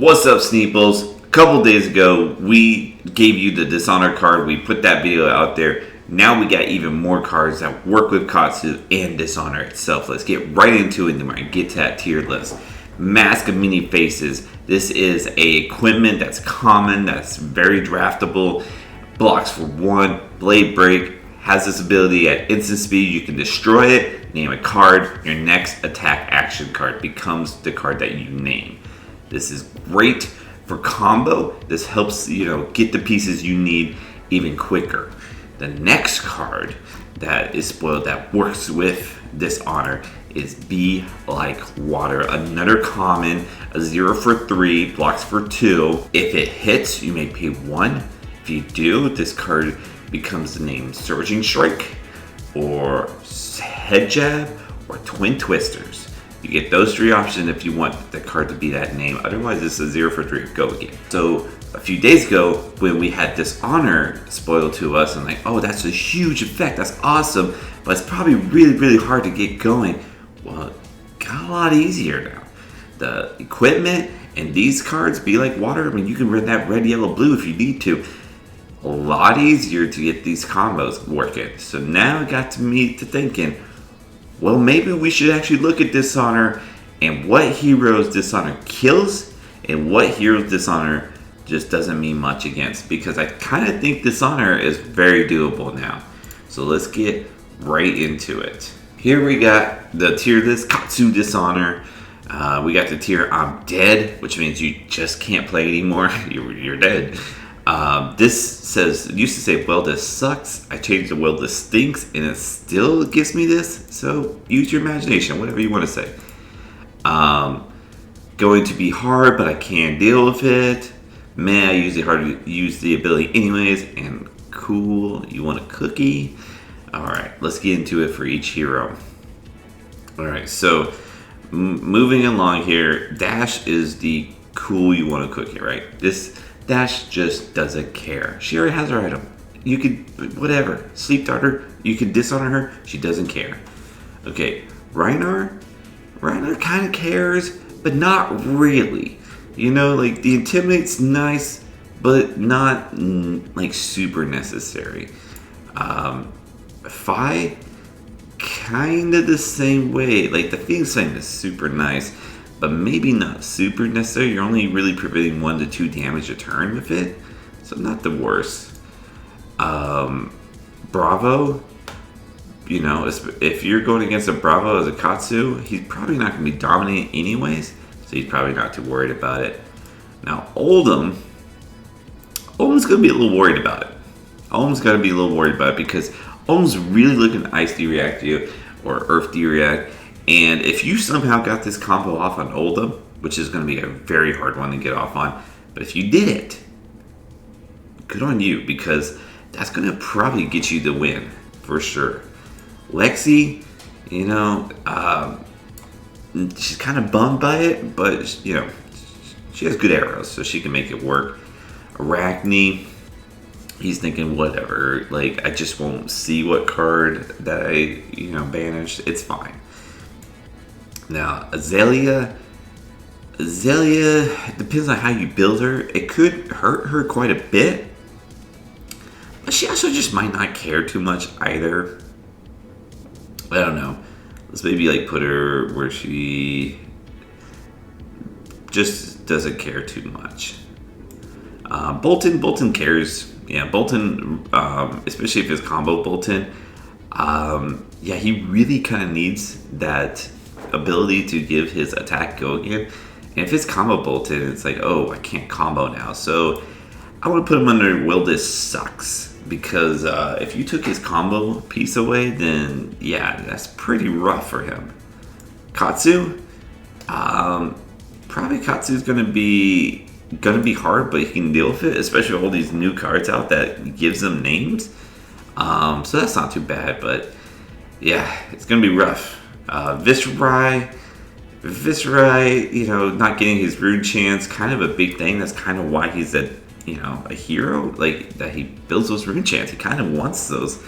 What's up, Sneeples? A couple days ago, we gave you the Dishonor card. We put that video out there. Now we got even more cards that work with Katsu and Dishonor itself. Let's get right into it and get to that tier list. Mask of Many Faces. This is a equipment that's common, that's very draftable. Blocks for 1, Blade Break. Has this ability at instant speed. You can destroy it, name a card. Your next attack action card becomes the card that you name. This is great for combo. This helps, get the pieces you need even quicker. The next card that is spoiled that works with Dishonor is Be Like Water. Another common, a 0 for 3, blocks for 2. If it hits, you may pay 1. If you do, this card becomes the name Surging Strike, or Head Jab, or Twin Twisters. You get those 3 options if you want the card to be that name. Otherwise, it's a 0 for 3. Go again. So a few days ago, when we had Dishonor spoiled to us, and oh, that's a huge effect. That's awesome, but it's probably really, really hard to get going. Well, it got a lot easier now. The equipment and these cards, Be Like Water. You can run that red, yellow, blue if you need to. A lot easier to get these combos working. So now it got me to thinking, well, maybe we should actually look at Dishonor and what heroes Dishonor kills and what heroes Dishonor just doesn't mean much against. Because I kind of think Dishonor is very doable now. So let's get right into it. Here we got the tier list, Katsu Dishonor. We got the tier I'm Dead, which means you just can't play anymore. You're dead. This used to say, well, this sucks. I changed the well, this stinks, and it still gives me this. So use your imagination, whatever you want to say. Going to be hard, but I can't deal with it. Man, I use the ability anyways. And cool, you want a cookie? All right, let's get into it for each hero. All right, so moving along here, Dash is the cool, you want a cookie, right? This Dash just doesn't care. She already has her item. You could, whatever. Sleep Darter, you can dishonor her. She doesn't care. Okay, Reinar kind of cares, but not really. The Intimidate's nice, but not super necessary. Fi, kind of the same way. The Phoenix Flame is super nice, but maybe not super necessary. You're only really preventing 1 to 2 damage a turn with it, so not the worst. Bravo, if you're going against a Bravo as a Katsu, he's probably not going to be dominant anyways, so he's probably not too worried about it. Now, Oldham's going to be a little worried about it. Because Oldham's really looking to Ice D-React you, or Earth D-React. And if you somehow got this combo off on Oldham, which is going to be a very hard one to get off on, but if you did it, good on you, because that's going to probably get you the win, for sure. Lexi, she's kind of bummed by it, but, she has good arrows, so she can make it work. Arachne, he's thinking, whatever, I just won't see what card that I, banished. It's fine. Now, Azalea depends on how you build her. It could hurt her quite a bit, but she also just might not care too much either. I don't know. Let's maybe put her where she just doesn't care too much. Bolton cares. Yeah, Bolton, especially if it's combo Bolton, he really kind of needs that ability to give his attack go again. And if it's combo Bolton, it's oh, I can't combo now. So I would put him under, well, this sucks. Because if you took his combo piece away, then yeah, that's pretty rough for him. Katsu, probably Katsu's gonna be hard, but he can deal with it, especially with all these new cards out that gives them names. So that's not too bad, but yeah, it's gonna be rough. Viscerai, not getting his rune chance, kind of a big thing. That's kind of why he's a hero, that he builds those rune chants. He kind of wants those.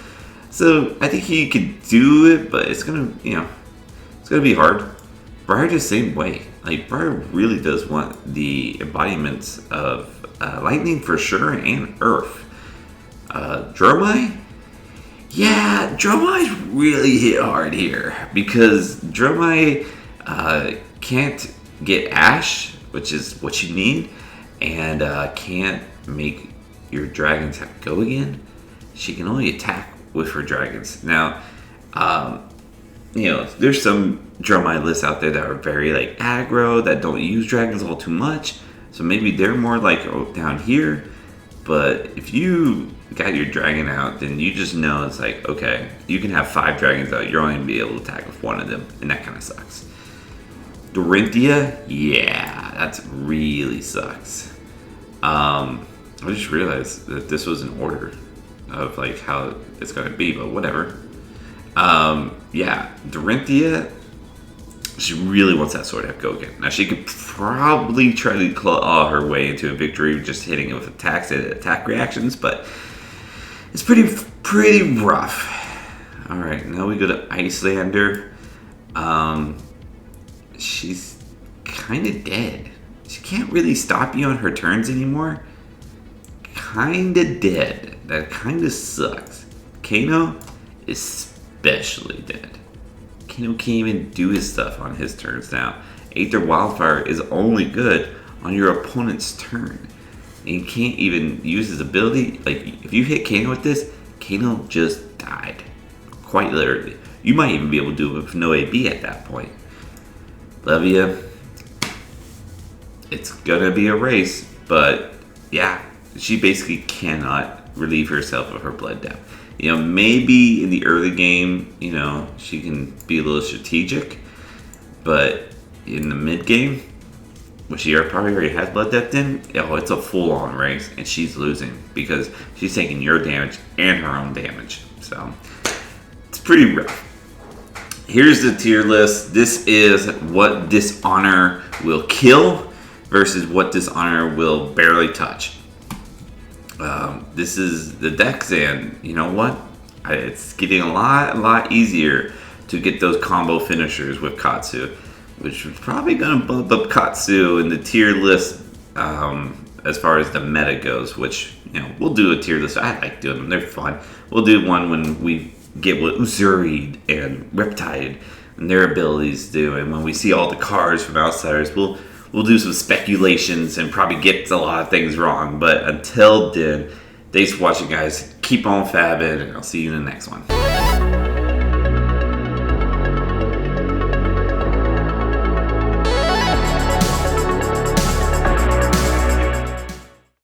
So I think he could do it, but it's gonna be hard. Briar the same way. Like, Briar really does want the embodiments of lightning for sure and earth. Dromai? Yeah, Dromai's really hit hard here because Dromai can't get Ash, which is what you need, and can't make your dragons have to go again. She can only attack with her dragons. Now, there's some Dromai lists out there that are very like aggro, that don't use dragons all too much. So maybe they're more like down here. But if you got your dragon out, then you just know it's like, okay, you can have 5 dragons out. You're only going to be able to attack with 1 of them. And that kind of sucks. Dorinthia, yeah, that really sucks. I just realized that this was an order of like how it's going to be, but whatever. Dorinthia, she really wants that sword to go again. Now she could probably try to claw her way into a victory just hitting it with attacks and attack reactions, but it's pretty rough. All right, now we go to Icelander. She's kind of dead. She can't really stop you on her turns anymore. Kind of dead. That kind of sucks. Kano is especially dead. Kano can't even do his stuff on his turns now. Aether Wildfire is only good on your opponent's turn. And you can't even use his ability. Like, if you hit Kano with this, Kano just died. Quite literally. You might even be able to do it with no AB at that point. Levia, it's gonna be a race, but yeah, she basically cannot relieve herself of her blood depth. Maybe in the early game, she can be a little strategic, but in the mid game, which she probably already has blood depth in, it's a full-on race, and she's losing because she's taking your damage and her own damage. So it's pretty rough. Here's the tier list. This is what Dishonor will kill versus what Dishonor will barely touch. This is the decks, and you know what? It's getting a lot easier to get those combo finishers with Katsu, which is probably going to bump up Katsu in the tier list as far as the meta goes, which, we'll do a tier list. I like doing them. They're fun. We'll do one when we get what Uzuri and Riptide and their abilities do, and when we see all the cards from Outsiders, we'll do some speculations and probably get a lot of things wrong. But until then, thanks for watching, guys. Keep on fabbing, and I'll see you in the next one.